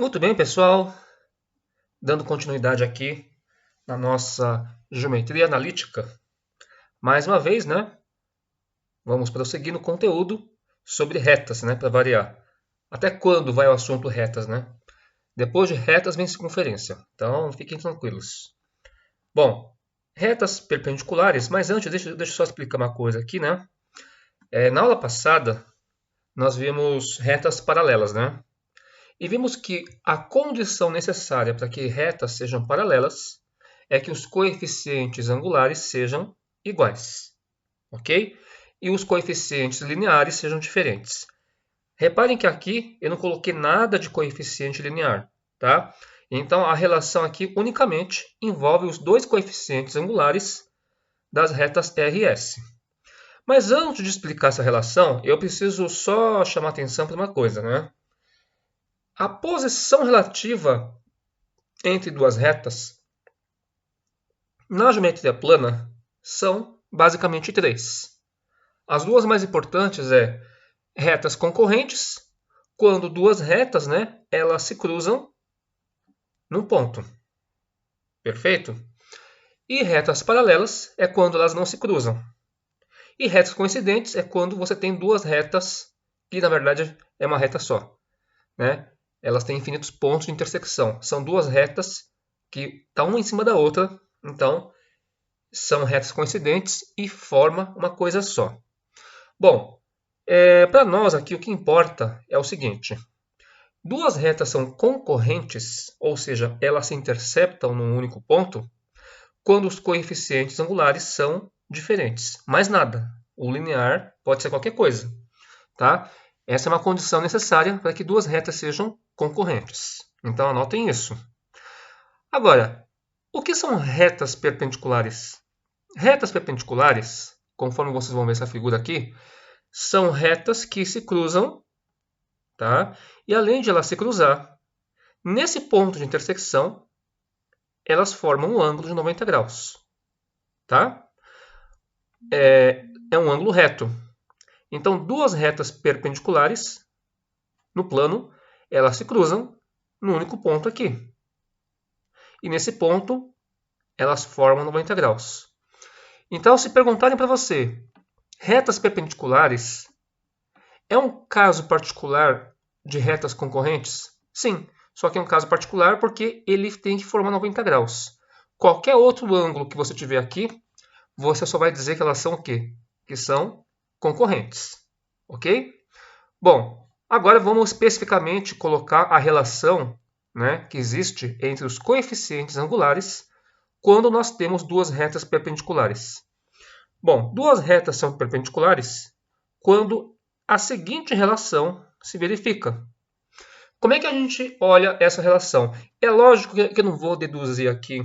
Muito bem, pessoal. Dando continuidade aqui na nossa geometria analítica. Mais uma vez, né? Vamos prosseguir no conteúdo sobre retas, né? Para variar. Até quando vai o assunto retas, né? Depois de retas vem circunferência. Então, fiquem tranquilos. Bom, retas perpendiculares, mas antes, deixa eu só explicar uma coisa aqui, né? Na aula passada, nós vimos retas paralelas, né? E vimos que a condição necessária para que retas sejam paralelas é que os coeficientes angulares sejam iguais, ok? E os coeficientes lineares sejam diferentes. Reparem que aqui eu não coloquei nada de coeficiente linear, tá? Então a relação aqui unicamente envolve os dois coeficientes angulares das retas R e S. Mas antes de explicar essa relação, eu preciso só chamar atenção para uma coisa, né? A posição relativa entre duas retas na geometria plana são basicamente três. As duas mais importantes é retas concorrentes, quando duas retas, né, elas se cruzam num ponto. Perfeito? E retas paralelas é quando elas não se cruzam. E retas coincidentes é quando você tem duas retas que na verdade é uma reta só, né? Elas têm infinitos pontos de intersecção. São duas retas que estão uma em cima da outra, então são retas coincidentes e formam uma coisa só. Bom, para nós aqui o que importa é o seguinte: duas retas são concorrentes, ou seja, elas se interceptam num único ponto, quando os coeficientes angulares são diferentes. Mais nada. O linear pode ser qualquer coisa, tá? Essa é uma condição necessária para que duas retas sejam concorrentes. Então anotem isso. Agora, o que são retas perpendiculares? Retas perpendiculares, conforme vocês vão ver essa figura aqui, são retas que se cruzam, tá? E além de elas se cruzar, nesse ponto de intersecção, elas formam um ângulo de 90 graus, tá? É um ângulo reto. Então, duas retas perpendiculares no plano, elas se cruzam no único ponto aqui. E nesse ponto, elas formam 90 graus. Então, se perguntarem para você, retas perpendiculares é um caso particular de retas concorrentes? Sim, só que é um caso particular porque ele tem que formar 90 graus. Qualquer outro ângulo que você tiver aqui, você só vai dizer que elas são o quê? Que são concorrentes. Ok? Bom, agora vamos especificamente colocar a relação, né, que existe entre os coeficientes angulares quando nós temos duas retas perpendiculares. Bom, duas retas são perpendiculares quando a seguinte relação se verifica. Como é que a gente olha essa relação? É lógico que eu não vou deduzir aqui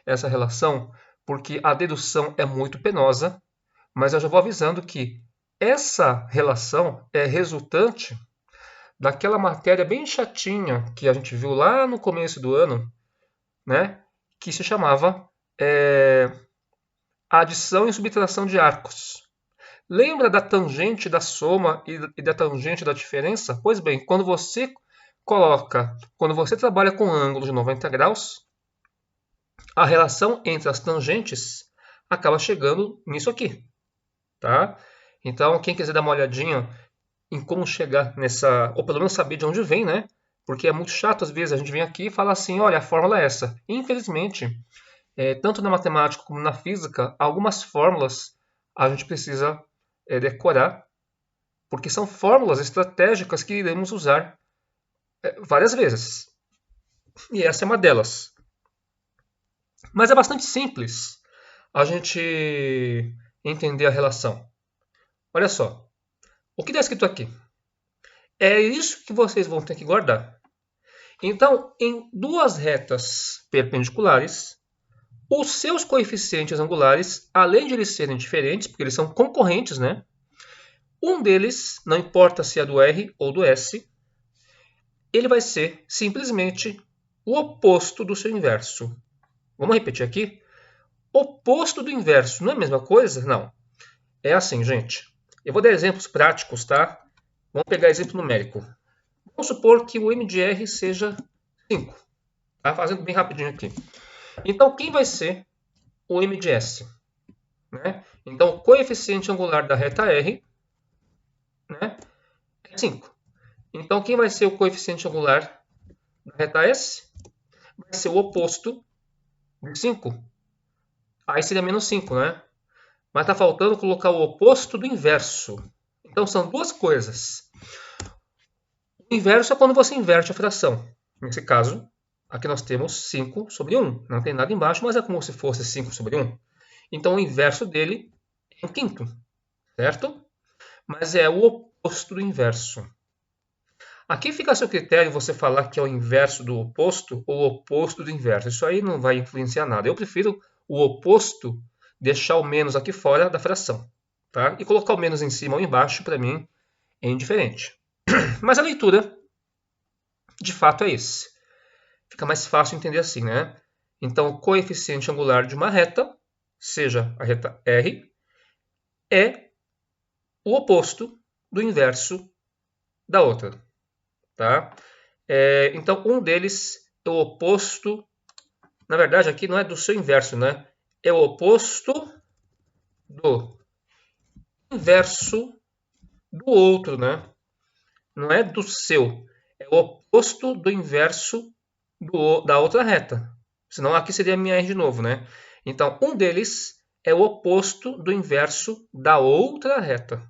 essa relação, porque a dedução é muito penosa, mas eu já vou avisando que essa relação é resultante daquela matéria bem chatinha que a gente viu lá no começo do ano, né, que se chamava adição e subtração de arcos. Lembra da tangente da soma e da tangente da diferença? Pois bem, quando você trabalha com ângulo de 90 graus, a relação entre as tangentes acaba chegando nisso aqui, tá? Então, quem quiser dar uma olhadinha em como chegar nessa, ou pelo menos saber de onde vem, né? Porque é muito chato às vezes a gente vem aqui e fala assim, olha, a fórmula é essa. Infelizmente, tanto na matemática como na física, algumas fórmulas a gente precisa decorar, porque são fórmulas estratégicas que iremos usar várias vezes. E essa é uma delas. Mas é bastante simples a gente entender a relação. Olha só, o que está escrito aqui? É isso que vocês vão ter que guardar. Então, em duas retas perpendiculares, os seus coeficientes angulares, além de eles serem diferentes, porque eles são concorrentes, né? Um deles, não importa se é do R ou do S, ele vai ser simplesmente o oposto do seu inverso. Vamos repetir aqui? Oposto do inverso não é a mesma coisa? Não. É assim, gente. Eu vou dar exemplos práticos, tá? Vamos pegar exemplo numérico. Vamos supor que o m de r seja 5. Tá? Fazendo bem rapidinho aqui. Então, quem vai ser o m de s? Né? Então, o coeficiente angular da reta R, né, é 5. Então, quem vai ser o coeficiente angular da reta S? Vai ser o oposto de 5. Aí seria menos 5, né? Mas está faltando colocar o oposto do inverso. Então, são duas coisas. O inverso é quando você inverte a fração. Nesse caso, aqui nós temos 5 sobre 1. Não tem nada embaixo, mas é como se fosse 5 sobre 1. Então, o inverso dele é 1/5, certo? Mas é o oposto do inverso. Aqui fica a seu critério você falar que é o inverso do oposto ou o oposto do inverso. Isso aí não vai influenciar nada. Eu prefiro o oposto, deixar o menos aqui fora da fração. Tá? E colocar o menos em cima ou embaixo, para mim, é indiferente. Mas a leitura, de fato, é esse. Fica mais fácil entender assim, né? Então, o coeficiente angular de uma reta, seja a reta R, é o oposto do inverso da outra. Tá? Então, um deles é o oposto. Na verdade, aqui não é do seu inverso, né? É o oposto do inverso do outro, né? Não é do seu. É o oposto do inverso da outra reta. Senão aqui seria minha R de novo, né? Então, um deles é o oposto do inverso da outra reta.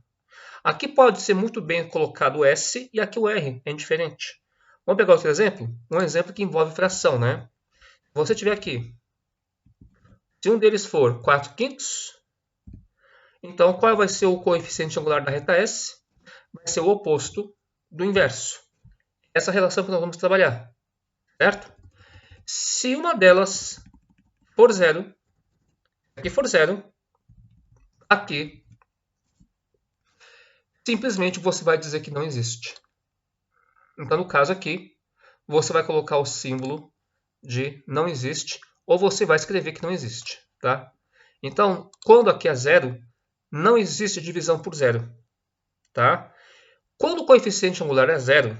Aqui pode ser muito bem colocado o S e aqui o R, é indiferente. Vamos pegar outro exemplo? Um exemplo que envolve fração, né? Se você tiver aqui, se um deles for 4/5, então qual vai ser o coeficiente angular da reta S? Vai ser o oposto do inverso. Essa relação que nós vamos trabalhar, certo? Se uma delas for 0, aqui for 0, aqui, simplesmente você vai dizer que não existe. Então, no caso aqui, você vai colocar o símbolo de não existe, ou você vai escrever que não existe, tá? Então, quando aqui é 0, não existe divisão por 0, tá? Quando o coeficiente angular é 0,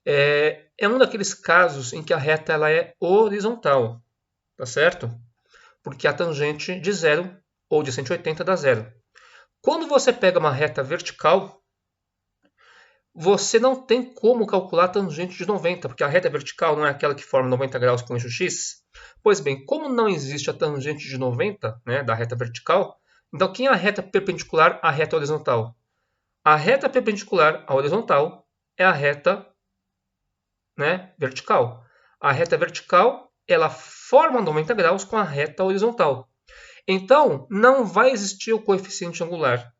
é um daqueles casos em que a reta ela é horizontal, tá certo? Porque a tangente de 0 ou de 180 dá 0. Quando você pega uma reta vertical, você não tem como calcular a tangente de 90, porque a reta vertical não é aquela que forma 90 graus com eixo X. Pois bem, como não existe a tangente de 90, né, da reta vertical, então quem é a reta perpendicular à reta horizontal? A reta perpendicular à horizontal é a reta, né, vertical. A reta vertical ela forma 90 graus com a reta horizontal. Então, não vai existir o coeficiente angular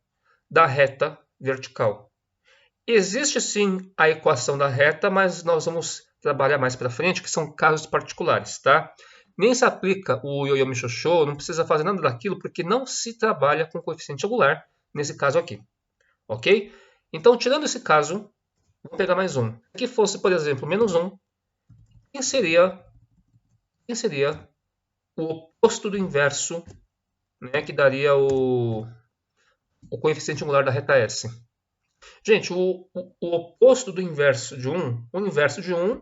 da reta vertical. Existe sim a equação da reta, mas nós vamos trabalhar mais para frente, que são casos particulares, tá? Nem se aplica o ioiô michôchô, não precisa fazer nada daquilo, porque não se trabalha com coeficiente angular nesse caso aqui, ok? Então, tirando esse caso, vou pegar mais um. Que fosse, por exemplo, menos 1, quem seria o oposto do inverso, né, que daria o coeficiente angular da reta S? Gente, o oposto do inverso de 1, o inverso de 1,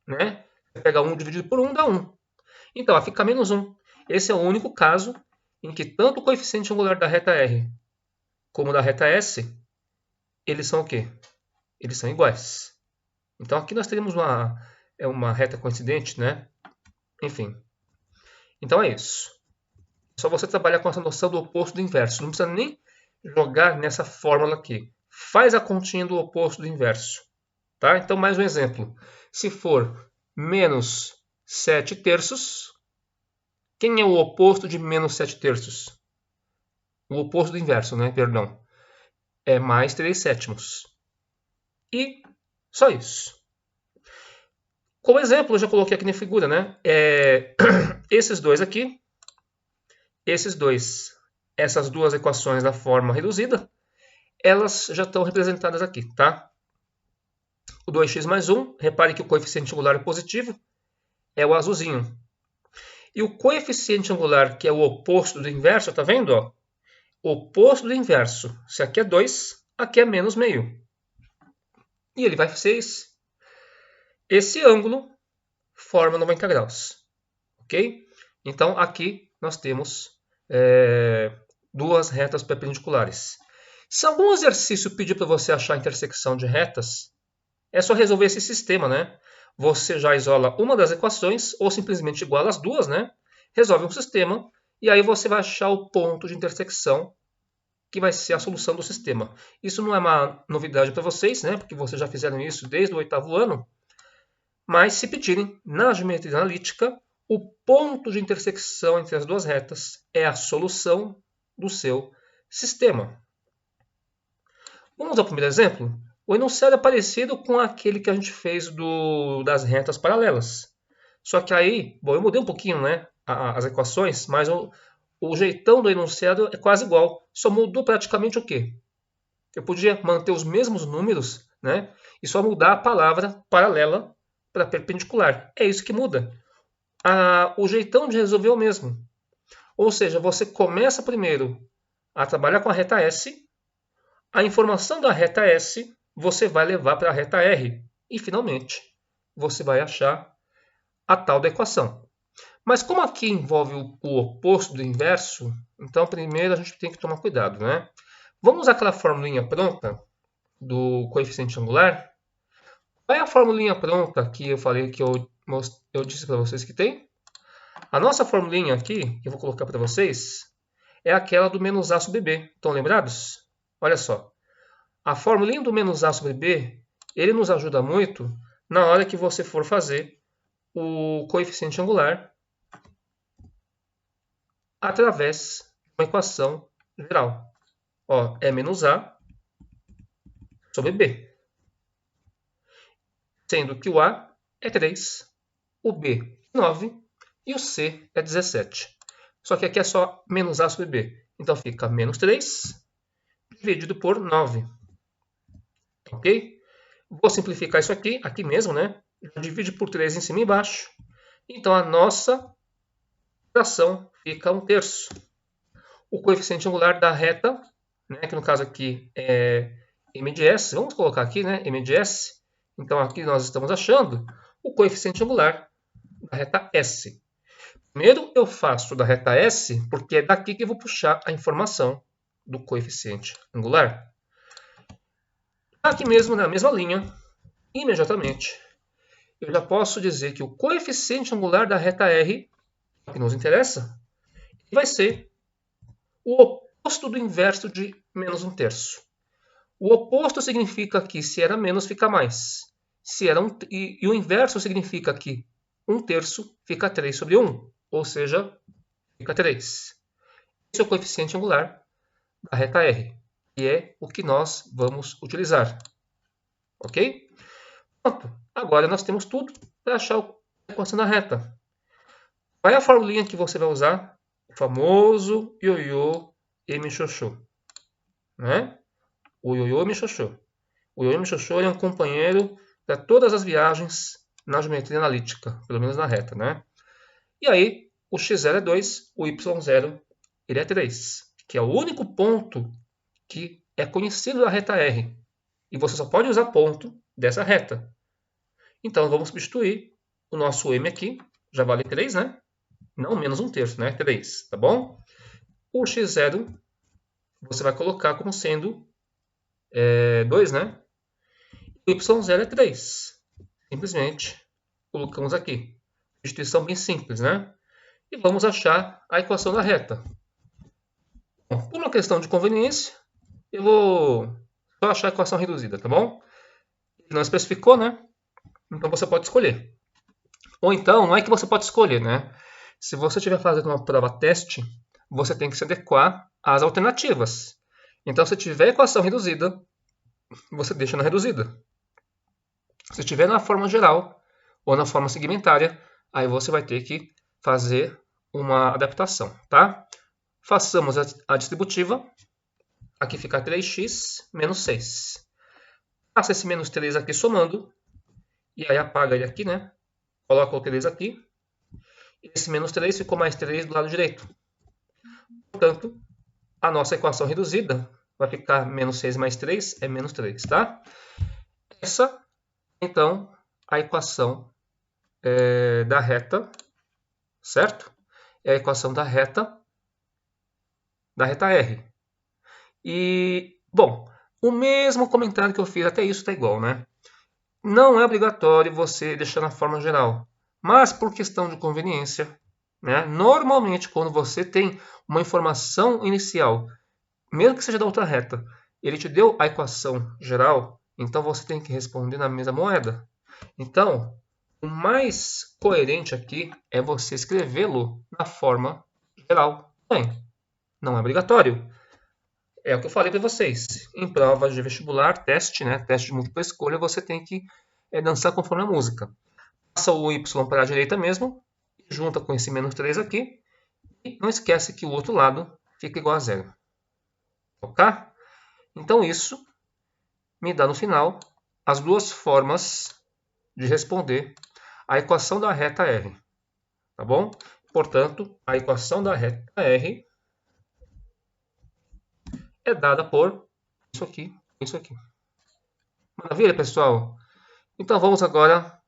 né? Você pega 1 dividido por 1 dá 1. Então, fica menos 1. Esse é o único caso em que tanto o coeficiente angular da reta R como da reta S, eles são o quê? Eles são iguais. Então, aqui nós teríamos uma reta coincidente, né? Enfim. Então, é isso. Só você trabalhar com essa noção do oposto do inverso. Não precisa nem jogar nessa fórmula aqui. Faz a continha do oposto do inverso. Tá? Então, mais um exemplo. Se for menos 7 terços, quem é o oposto de menos 7 terços? O oposto do inverso, né? Perdão. É mais 3 sétimos. E só isso. Como exemplo, eu já coloquei aqui na figura, né? Esses dois aqui, essas duas equações da forma reduzida, elas já estão representadas aqui, tá? O 2x mais 1, repare que o coeficiente angular é positivo, é o azulzinho. E o coeficiente angular, que é o oposto do inverso, tá vendo? Ó? O oposto do inverso. Se aqui é 2, aqui é menos meio. e ele vai ser esse. Esse ângulo forma 90 graus. Ok? Então, aqui nós temos duas retas perpendiculares. Se algum exercício pedir para você achar a intersecção de retas, é só resolver esse sistema, né? Você já isola uma das equações, ou simplesmente iguala as duas, né? Resolve um sistema, e aí você vai achar o ponto de intersecção, que vai ser a solução do sistema. Isso não é uma novidade para vocês, né? Porque vocês já fizeram isso desde o 8º ano. Mas se pedirem, na geometria analítica, o ponto de intersecção entre as duas retas é a solução do seu sistema. Vamos ao primeiro exemplo? O enunciado é parecido com aquele que a gente fez das retas paralelas. Só que aí, bom, eu mudei um pouquinho, né, as equações, mas o jeitão do enunciado é quase igual. Só mudou praticamente o quê? Eu podia manter os mesmos números, né, e só mudar a palavra paralela para perpendicular. É isso que muda. O jeitão de resolver é o mesmo. Ou seja, você começa primeiro a trabalhar com a reta S, a informação da reta S você vai levar para a reta R e, finalmente, você vai achar a tal da equação. Mas como aqui envolve o oposto do inverso, então primeiro a gente tem que tomar cuidado, né? Vamos usar aquela formulinha pronta do coeficiente angular. Qual é a formulinha pronta que eu falei que eu disse para vocês que tem? A nossa formulinha aqui, que eu vou colocar para vocês, é aquela do menos A sobre B. Estão lembrados? Olha só. A formulinha do menos A sobre B, ele nos ajuda muito na hora que você for fazer o coeficiente angular através de uma equação geral. Ó, é menos A sobre B. Sendo que o A é 3, o B é 9 e o C é 17. Só que aqui é só menos A sobre B. Então fica menos 3 dividido por 9. Ok? Vou simplificar isso aqui mesmo, né? Divide por 3 em cima e embaixo. Então a nossa fração fica 1/3. O coeficiente angular da reta, né, que no caso aqui é m de s, vamos colocar aqui, né, m de s. Então aqui nós estamos achando o coeficiente angular da reta S. Primeiro eu faço da reta S, porque é daqui que eu vou puxar a informação do coeficiente angular. Aqui mesmo, na mesma linha, imediatamente, eu já posso dizer que o coeficiente angular da reta R, que nos interessa, vai ser o oposto do inverso de menos 1/3. O oposto significa que se era menos, fica mais. Se era e o inverso significa que 1/3 fica 3 sobre 1, ou seja, fica 3. Esse é o coeficiente angular da reta R, que é o que nós vamos utilizar. Ok? Pronto. Agora nós temos tudo para achar a equação da reta. Qual é a formulinha que você vai usar? O famoso ioiô e michôchô. Né? O ioiô e michôchô. O ioiô e michôchô é um companheiro para todas as viagens na geometria analítica, pelo menos na reta. Né? E aí, o x0 é 2, o y0 ele é 3, que é o único ponto que é conhecido da reta R. E você só pode usar ponto dessa reta. Então, vamos substituir o nosso m aqui, já vale 3, né? Não menos 1/3, né? 3, tá bom? O x0 você vai colocar como sendo 2, né? O y0 é 3. Simplesmente colocamos aqui. Substituição bem simples, né? E vamos achar a equação da reta. Bom, por uma questão de conveniência, eu vou só achar a equação reduzida, tá bom? Não especificou, né? Então você pode escolher. Ou então, não é que você pode escolher, né? Se você estiver fazendo uma prova teste, você tem que se adequar às alternativas. Então, se tiver equação reduzida, você deixa na reduzida. Se estiver na forma geral ou na forma segmentária, aí você vai ter que fazer uma adaptação, tá? Façamos a distributiva. Aqui fica 3x menos 6. Faça esse menos 3 aqui somando. E aí apaga ele aqui, né? Coloca o 3 aqui. Esse menos 3 ficou mais 3 do lado direito. Portanto, a nossa equação reduzida vai ficar menos 6 mais 3 é menos 3, tá? Essa, então, a equação da reta, certo? É a equação da reta R. E, bom, o mesmo comentário que eu fiz, até isso está igual, né? Não é obrigatório você deixar na forma geral, mas por questão de conveniência, né? Normalmente, quando você tem uma informação inicial, mesmo que seja da outra reta, ele te deu a equação geral, então você tem que responder na mesma moeda. Então, o mais coerente aqui é você escrevê-lo na forma geral. Bem, não é obrigatório. É o que eu falei para vocês. Em provas de vestibular, teste, né? Teste de múltipla escolha, você tem que dançar conforme a música. Passa o Y para a direita mesmo, junta com esse menos 3 aqui, e não esquece que o outro lado fica igual a zero. Ok? Então isso me dá no final as duas formas de responder a equação da reta R. Tá bom? Portanto, a equação da reta R é dada por isso aqui, isso aqui. Maravilha, pessoal? Então vamos agora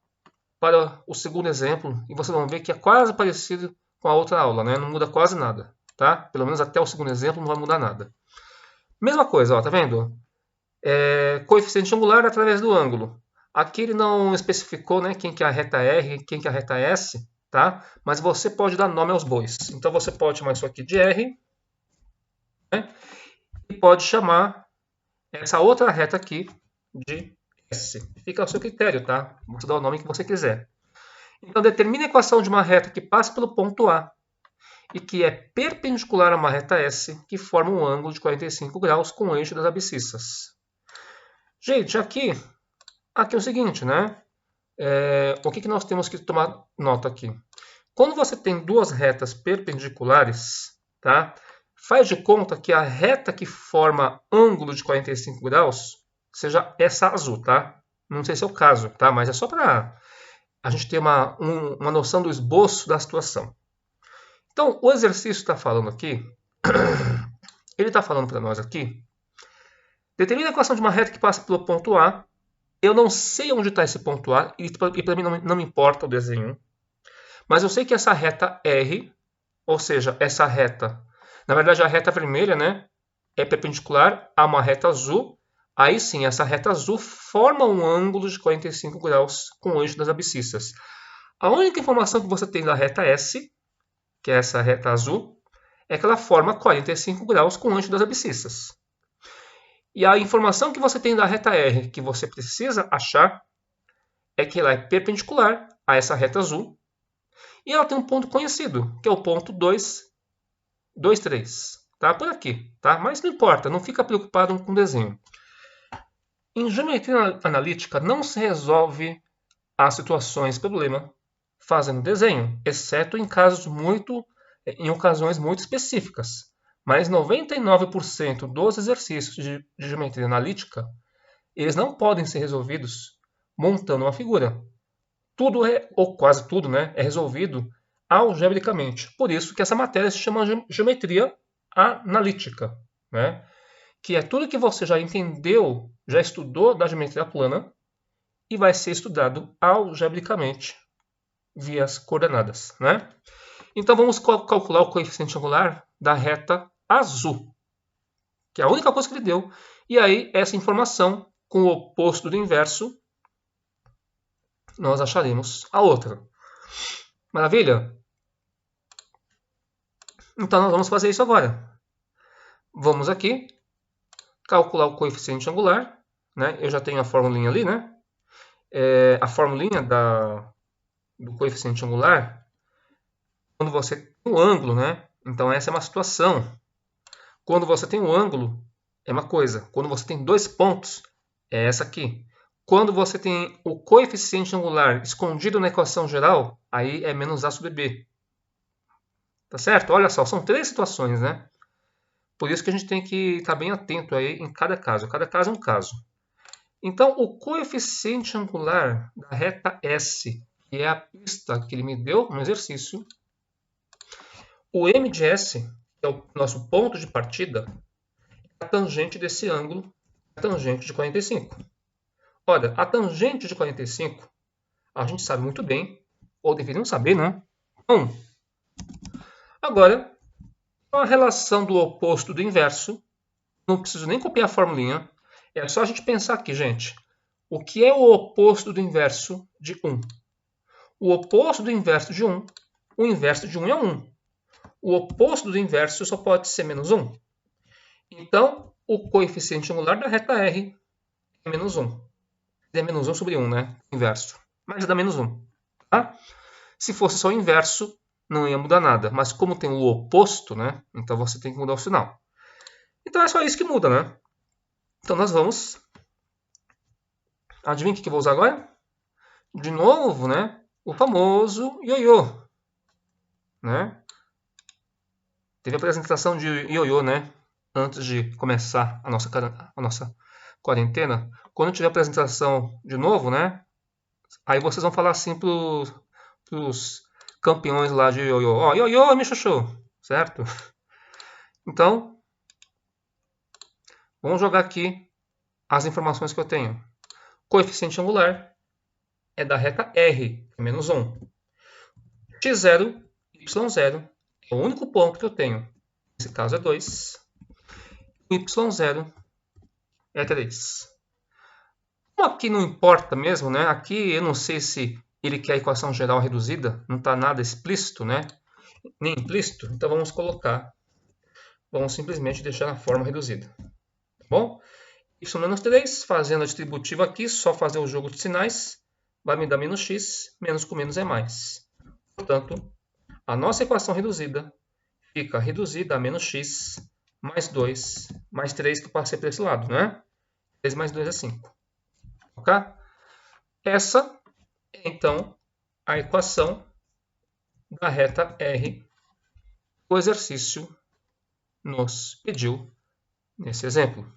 para o segundo exemplo e vocês vão ver que é quase parecido com a outra aula, né? Não muda quase nada, tá? Pelo menos até o segundo exemplo não vai mudar nada. Mesma coisa, ó, tá vendo? Coeficiente angular através do ângulo. Aqui ele não especificou, né, quem que é a reta R, quem que é a reta S, tá? Mas você pode dar nome aos bois. Então você pode chamar isso aqui de R, né? E pode chamar essa outra reta aqui de S. Fica ao seu critério, tá? Você dá o nome que você quiser. Então determine a equação de uma reta que passa pelo ponto A e que é perpendicular a uma reta S, que forma um ângulo de 45 graus com o eixo das abscissas. Gente, aqui é o seguinte, né? O que nós temos que tomar nota aqui? Quando você tem duas retas perpendiculares, tá? Faz de conta que a reta que forma ângulo de 45 graus seja essa azul, tá? Não sei se é o caso, tá? Mas é só para a gente ter uma noção do esboço da situação. Então, o exercício está falando aqui, ele está falando para nós aqui, determina a equação de uma reta que passa pelo ponto A. Eu não sei onde está esse ponto A, e para mim não me importa o desenho, mas eu sei que essa reta R, ou seja, essa reta, na verdade a reta vermelha, né, é perpendicular a uma reta azul. Aí sim, essa reta azul forma um ângulo de 45 graus com o eixo das abscissas. A única informação que você tem da reta S, que é essa reta azul, é que ela forma 45 graus com o eixo das abscissas. E a informação que você tem da reta R, que você precisa achar, é que ela é perpendicular a essa reta azul. E ela tem um ponto conhecido, que é o ponto 2, 2, 3. Tá? Por aqui. Tá? Mas não importa, não fica preocupado com o desenho. Em geometria analítica, não se resolve as situações problema fazendo desenho, exceto em ocasiões muito específicas. Mas 99% dos exercícios de geometria analítica, eles não podem ser resolvidos montando uma figura. Tudo ou quase tudo, né, é resolvido algebricamente. Por isso que essa matéria se chama geometria analítica, né? Que é tudo que você já entendeu, já estudou da geometria plana e vai ser estudado algebricamente via as coordenadas, né? Então vamos calcular o coeficiente angular da reta azul, que é a única coisa que ele deu. E aí essa informação com o oposto do inverso, nós acharemos a outra. Maravilha? Então nós vamos fazer isso agora. Vamos aqui calcular o coeficiente angular, né? Eu já tenho a formulinha ali, né? A formulinha do coeficiente angular, quando você tem um ângulo, né? Então essa é uma situação. Quando você tem um ângulo, é uma coisa. Quando você tem dois pontos, é essa aqui. Quando você tem o coeficiente angular escondido na equação geral, aí é menos A sobre B. Tá certo? Olha só, são três situações, né? Por isso que a gente tem que estar bem atento aí em cada caso. Cada caso é um caso. Então, o coeficiente angular da reta S, que é a pista que ele me deu no exercício, o M de S, que é o nosso ponto de partida, é a tangente desse ângulo, a tangente de 45. Olha, a tangente de 45, a gente sabe muito bem, ou deveriam saber, né? 1. Agora, com a relação do oposto do inverso, não preciso nem copiar a formulinha, é só a gente pensar aqui, gente. O que é o oposto do inverso de 1? O oposto do inverso de 1, o inverso de 1 é 1. O oposto do inverso só pode ser menos 1. Então, o coeficiente angular da reta R é menos 1. É menos 1 sobre 1, né? Inverso. Mas dá menos 1. Tá? Se fosse só o inverso, não ia mudar nada. Mas como tem o oposto, né? Então você tem que mudar o sinal. Então é só isso que muda, né? Então nós vamos... Adivinha o que eu vou usar agora? De novo, né? O famoso ioiô. Né? Teve a apresentação de ioiô, né? Antes de começar a nossa quarentena. Quando tiver a apresentação de novo, né? Aí vocês vão falar assim pros campeões lá de ioiô. Ó, ioiô, me chuchu. Certo? Então, vamos jogar aqui as informações que eu tenho. Coeficiente angular é da reta R, é menos 1. X0, Y0 é o único ponto que eu tenho. Nesse caso é 2. Y0 é 3. Como aqui não importa mesmo, né? Aqui eu não sei se ele quer a equação geral reduzida, não está nada explícito, né? Nem implícito, então vamos colocar. Vamos simplesmente deixar na forma reduzida. Tá bom? Y menos 3, fazendo a distributiva aqui, só fazer o jogo de sinais, vai me dar menos x, menos com menos é mais. Portanto, a nossa equação reduzida fica reduzida a menos x mais 2 mais 3 que eu passei para esse lado, né? 3 mais 2 é 5. Ok? Essa é, então, a equação da reta R que o exercício nos pediu nesse exemplo.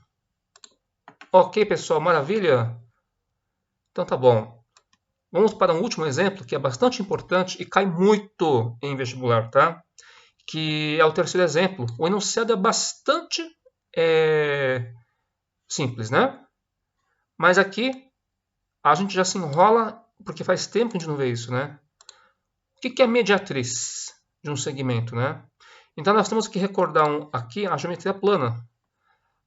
Ok, pessoal, maravilha? Então tá bom. Vamos para um último exemplo que é bastante importante e cai muito em vestibular, tá? Que é o terceiro exemplo. O enunciado é bastante simples, né? Mas aqui a gente já se enrola porque faz tempo que a gente não vê isso, né? O que é a mediatriz de um segmento, né? Então nós temos que recordar aqui a geometria plana.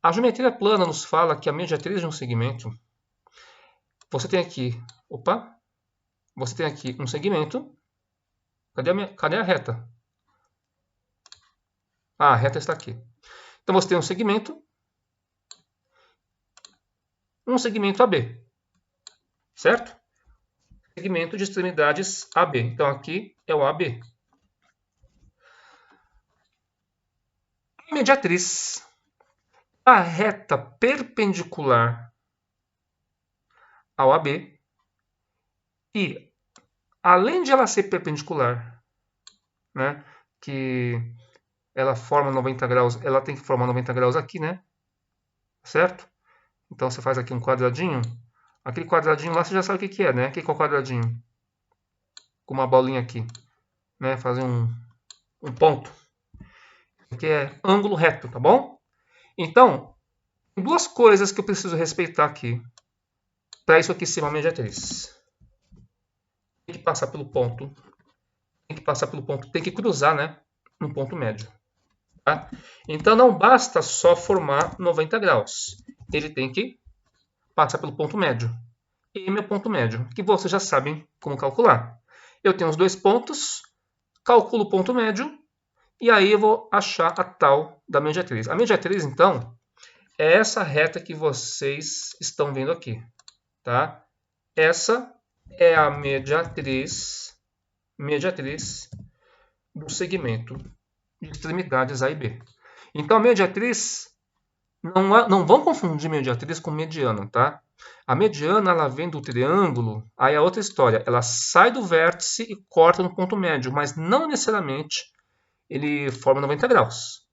A geometria plana nos fala que a mediatriz de um segmento, você tem aqui, você tem aqui um segmento. Cadê a reta? Ah, a reta está aqui. Então você tem um segmento AB, certo? Segmento de extremidades AB. Então aqui é o AB. A mediatriz, a reta perpendicular ao AB, e além de ela ser perpendicular, né, que ela forma 90 graus, ela tem que formar 90 graus aqui, né? Certo? Então você faz aqui um quadradinho. Aquele quadradinho lá você já sabe o que é, né? O que é o quadradinho? Com uma bolinha aqui, né? Fazer um ponto. Aqui é ângulo reto, tá bom? Então, tem duas coisas que eu preciso respeitar aqui para isso aqui ser uma mediatriz. Tem que passar pelo ponto. Tem que cruzar, né? No ponto médio. Tá? Então não basta só formar 90 graus. Ele tem que passar pelo ponto médio. E meu ponto médio, que vocês já sabem como calcular. Eu tenho os dois pontos, calculo o ponto médio, e aí eu vou achar a tal da mediatriz. A mediatriz, então, é essa reta que vocês estão vendo aqui. Tá? Essa é a mediatriz do segmento de extremidades A e B. Então, a mediatriz, não vão confundir mediatriz com mediana, tá? A mediana, ela vem do triângulo, aí é outra história. Ela sai do vértice e corta no ponto médio, mas não necessariamente ele forma 90 graus.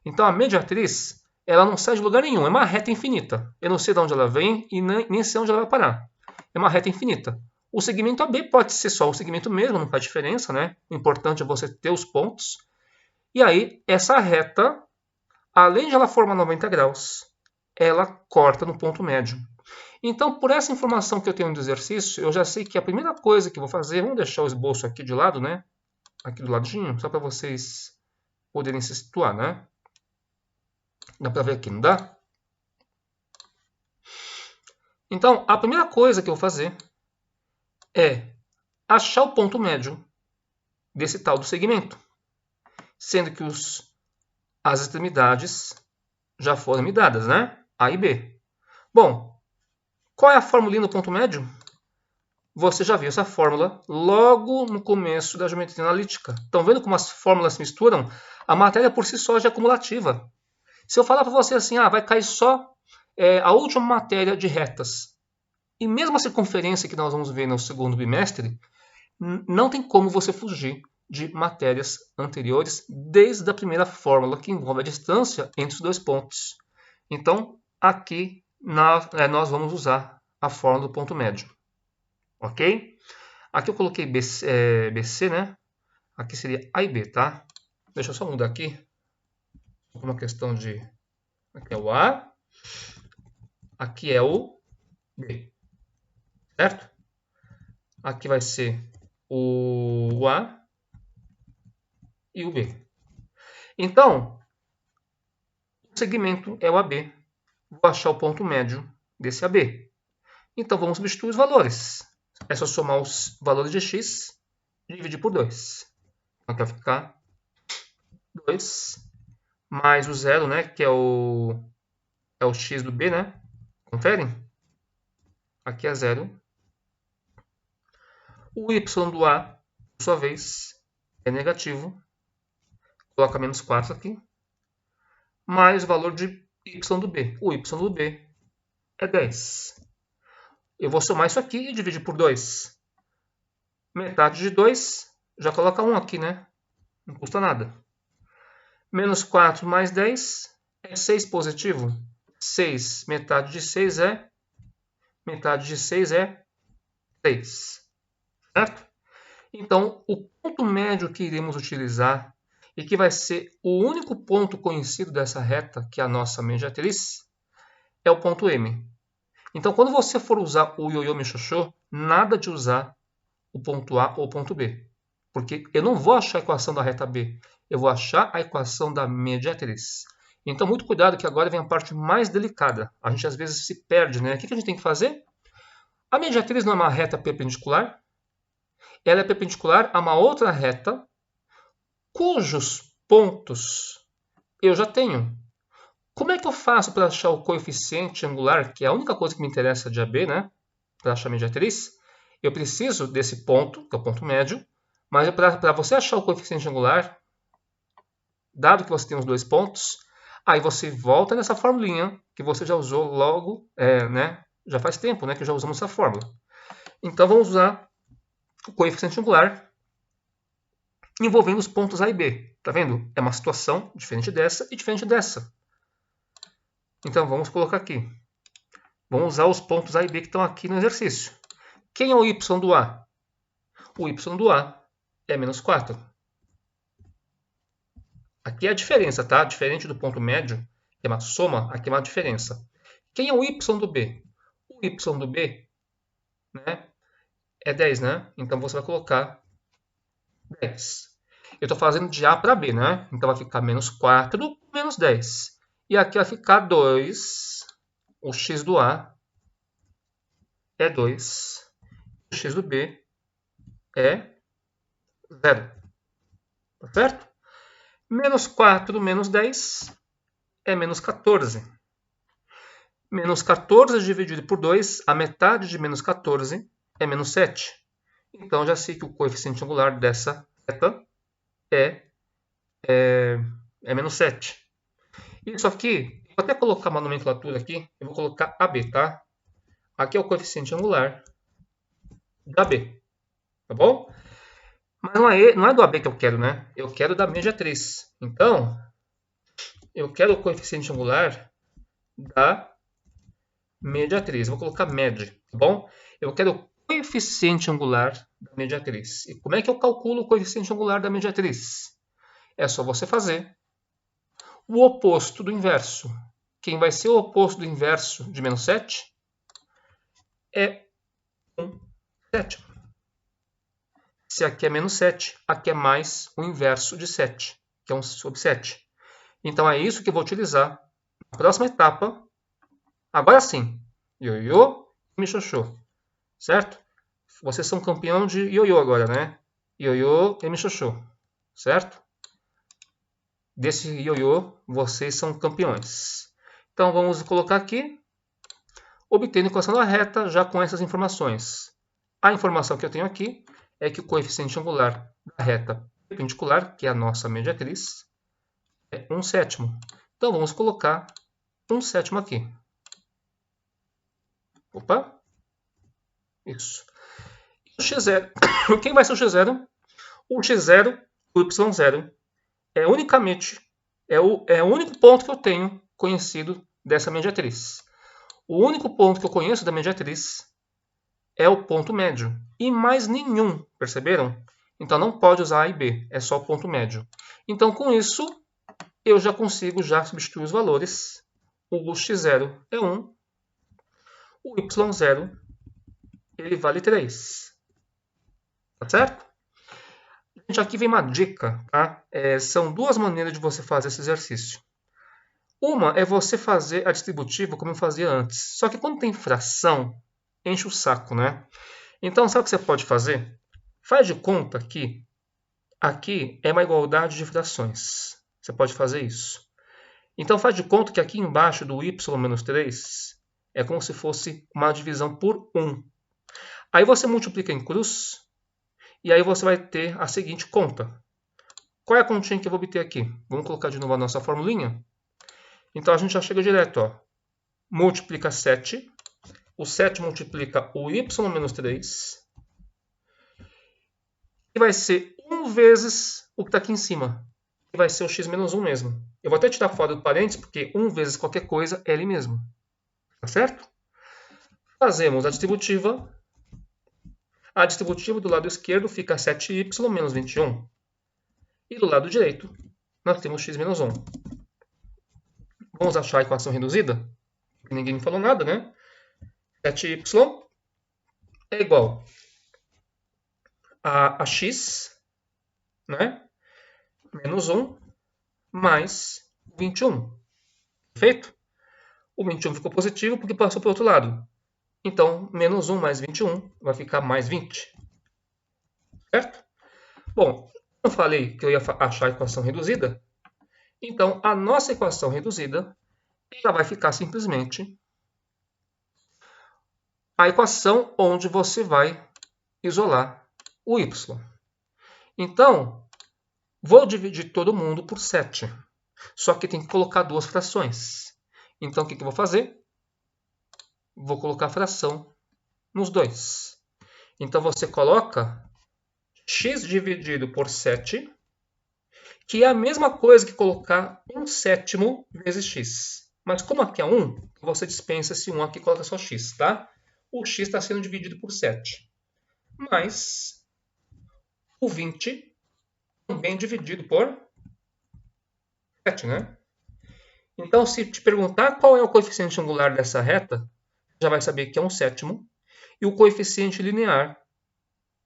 Então, a mediatriz, ela não sai de lugar nenhum, é uma reta infinita. Eu não sei de onde ela vem e nem sei onde ela vai parar. É uma reta infinita. O segmento AB pode ser só o segmento mesmo, não faz diferença, né? O importante é você ter os pontos. E aí, essa reta, além de ela formar 90 graus, ela corta no ponto médio. Então, por essa informação que eu tenho do exercício, eu já sei que a primeira coisa que eu vou fazer, vamos deixar o esboço aqui de lado, né? Aqui do ladinho, só para vocês poderem se situar, né? Dá para ver aqui, não dá? Então, a primeira coisa que eu vou fazer é achar o ponto médio desse tal do segmento, sendo que as extremidades já foram me dadas, né? A e B. Bom, qual é a formulinha do ponto médio? Você já viu essa fórmula logo no começo da geometria analítica. Estão vendo como as fórmulas se misturam? A matéria por si só já é acumulativa. Se eu falar para você assim, vai cair só a última matéria de retas, e mesmo a circunferência que nós vamos ver no segundo bimestre, não tem como você fugir de matérias anteriores desde a primeira fórmula, que envolve a distância entre os dois pontos. Então, aqui nós vamos usar a fórmula do ponto médio. Ok? Aqui eu coloquei BC, né? Aqui seria A e B, tá? Deixa eu só mudar aqui. Uma questão de... Aqui é o A. Aqui é o B. Certo? Aqui vai ser o A e o B. Então, o segmento é o AB. Vou achar o ponto médio desse AB. Então, vamos substituir os valores. É só somar os valores de x e dividir por 2. Então, aqui vai ficar 2 mais o zero, né, que é o x do B, né? Conferem? Aqui é zero. O y do A, por sua vez, é negativo. Coloca menos 4 aqui. Mais o valor de y do B. O y do B é 10. Eu vou somar isso aqui e dividir por 2. Metade de 2, já coloca 1 aqui, né? Não custa nada. Menos 4 mais 10 é 6 positivo. 6, metade de 6 é... Metade de 6 é 3. Certo? Então, o ponto médio que iremos utilizar e que vai ser o único ponto conhecido dessa reta, que é a nossa mediatriz, é o ponto M. Então, quando você for usar o ioiô michôchô, nada de usar o ponto A ou o ponto B. Porque eu não vou achar a equação da reta B, eu vou achar a equação da mediatriz. Então, muito cuidado que agora vem a parte mais delicada. A gente às vezes se perde, né? O que a gente tem que fazer? A mediatriz não é uma reta perpendicular? Ela é perpendicular a uma outra reta cujos pontos eu já tenho. Como é que eu faço para achar o coeficiente angular, que é a única coisa que me interessa de AB, né? Para achar a mediatriz? Eu preciso desse ponto, que é o ponto médio, mas para você achar o coeficiente angular, dado que você tem os dois pontos, aí você volta nessa formulinha que você já usou logo, né? Já faz tempo, né, que já usamos essa fórmula. Então vamos usar o coeficiente angular envolvendo os pontos A e B. Tá vendo? É uma situação diferente dessa e diferente dessa. Então vamos colocar aqui. Vamos usar os pontos A e B que estão aqui no exercício. Quem é o y do A? O y do A é menos 4. Aqui é a diferença, tá? Diferente do ponto médio, que é uma soma, aqui é uma diferença. Quem é o y do B? O y do B, né, é 10, né? Então você vai colocar 10. Eu estou fazendo de A para B, né? Então vai ficar menos 4, menos 10. E aqui vai ficar 2. O x do A é 2. O x do B é 0. Tá certo? Menos 4 menos 10 é menos 14. Menos 14 dividido por 2, a metade de menos 14 é menos 7. Então, já sei que o coeficiente angular dessa reta é menos 7. Isso aqui, vou até colocar uma nomenclatura aqui, eu vou colocar AB, tá? Aqui é o coeficiente angular da B, tá bom? Mas não é do AB que eu quero, né? Eu quero da mediatriz. Então, eu quero o coeficiente angular da mediatriz. Vou colocar med, tá bom? Eu quero o coeficiente angular da mediatriz. E como é que eu calculo o coeficiente angular da mediatriz? É só você fazer o oposto do inverso. Quem vai ser o oposto do inverso de menos 7? é 1 sétimo. Se aqui é menos 7, aqui é mais o inverso de 7, que é 1 sobre 7. Então é isso que eu vou utilizar na próxima etapa. Agora sim, ioiô e michôchô, certo? Vocês são campeão de ioiô agora, né? Ioiô e michôchô, certo? Desse ioiô, vocês são campeões. Então vamos colocar aqui, obtendo a equação da reta já com essas informações. A informação que eu tenho aqui é que o coeficiente angular da reta perpendicular, que é a nossa mediatriz, é 1 sétimo. Então vamos colocar 1 sétimo aqui. Opa! Isso. O x0. Quem vai ser o x0? O x0, o y0, é unicamente o único ponto que eu tenho conhecido dessa mediatriz. O único ponto que eu conheço da mediatriz é o ponto médio. E mais nenhum, perceberam? Então não pode usar A e B, é só o ponto médio. Então com isso, eu já consigo substituir os valores. O x0 é 1, o y0 ele vale 3. Tá certo? Gente, aqui vem uma dica, tá? São duas maneiras de você fazer esse exercício. Uma é você fazer a distributiva como eu fazia antes. Só que quando tem fração, enche o saco, né? Então, sabe o que você pode fazer? Faz de conta que aqui é uma igualdade de frações. Você pode fazer isso. Então, faz de conta que aqui embaixo do y menos 3 é como se fosse uma divisão por 1. Aí você multiplica em cruz e aí você vai ter a seguinte conta. Qual é a continha que eu vou obter aqui? Vamos colocar de novo a nossa formulinha? Então, a gente já chega direto. Ó. Multiplica 7. O 7 multiplica o y menos 3. E vai ser 1 vezes o que está aqui em cima. E vai ser o x menos 1 mesmo. Eu vou até tirar fora do parênteses, porque 1 vezes qualquer coisa é ele mesmo. Tá certo? Fazemos a distributiva. A distributiva do lado esquerdo fica 7y menos 21. E do lado direito, nós temos x menos 1. Vamos achar a equação reduzida? Ninguém me falou nada, né? 7y é igual a x, né? Menos 1 mais 21. Perfeito? O 21 ficou positivo porque passou para o outro lado. Então, menos 1 mais 21 vai ficar mais 20. Certo? Bom, eu falei que eu ia achar a equação reduzida. Então, a nossa equação reduzida ela vai ficar simplesmente a equação onde você vai isolar o y. Então, vou dividir todo mundo por 7. Só que tem que colocar duas frações. Então, o que eu vou fazer? Vou colocar a fração nos dois. Então, você coloca x dividido por 7, que é a mesma coisa que colocar 1 sétimo vezes x. Mas como aqui é 1, você dispensa esse 1 aqui e coloca só x, tá? O x está sendo dividido por 7. Mais o 20 também dividido por 7, né? Então, se te perguntar qual é o coeficiente angular dessa reta, já vai saber que é 1 sétimo. E o coeficiente linear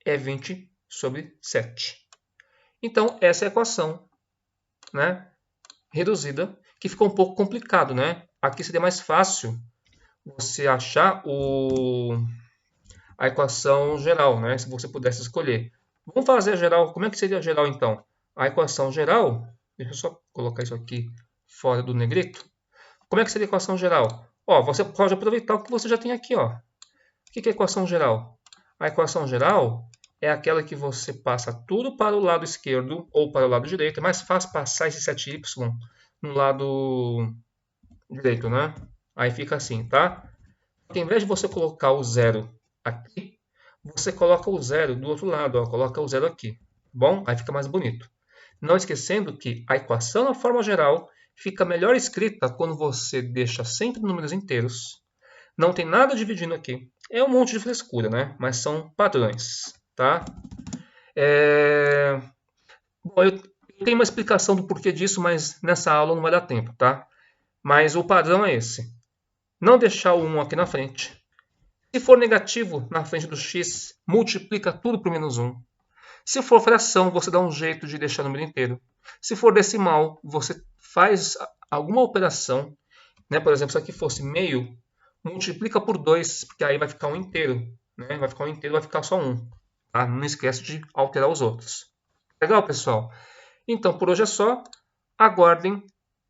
é 20 sobre 7. Então, essa é a equação, né, reduzida, que ficou um pouco complicado, né? Aqui seria mais fácil você achar a equação geral, né? Se você pudesse escolher. Vamos fazer a geral. Como é que seria a geral, então? A equação geral, deixa eu só colocar isso aqui fora do negrito. Como é que seria a equação geral? Ó, você pode aproveitar o que você já tem aqui, ó. O que é a equação geral? A equação geral é aquela que você passa tudo para o lado esquerdo ou para o lado direito. É mais fácil passar esse 7y no lado direito, né? Aí fica assim, tá? Porque, em vez de você colocar o zero aqui, você coloca o zero do outro lado, ó. Coloca o zero aqui. Bom? Aí fica mais bonito. Não esquecendo que a equação na forma geral fica melhor escrita quando você deixa sempre números inteiros. Não tem nada dividindo aqui. É um monte de frescura, né? Mas são padrões, tá? Bom, eu tenho uma explicação do porquê disso, mas nessa aula não vai dar tempo, tá? Mas o padrão é esse. Não deixar o 1 aqui na frente. Se for negativo na frente do x, multiplica tudo por menos 1. Se for fração, você dá um jeito de deixar o número inteiro. Se for decimal, você faz alguma operação, né? Por exemplo, se aqui fosse meio, multiplica por 2, porque aí vai ficar um inteiro. Né? Vai ficar um inteiro, vai ficar só 1. Tá? Não esquece de alterar os outros. Legal, pessoal? Então, por hoje é só. Aguardem,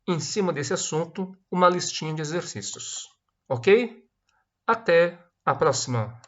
em cima desse assunto, uma listinha de exercícios. Ok? Até a próxima!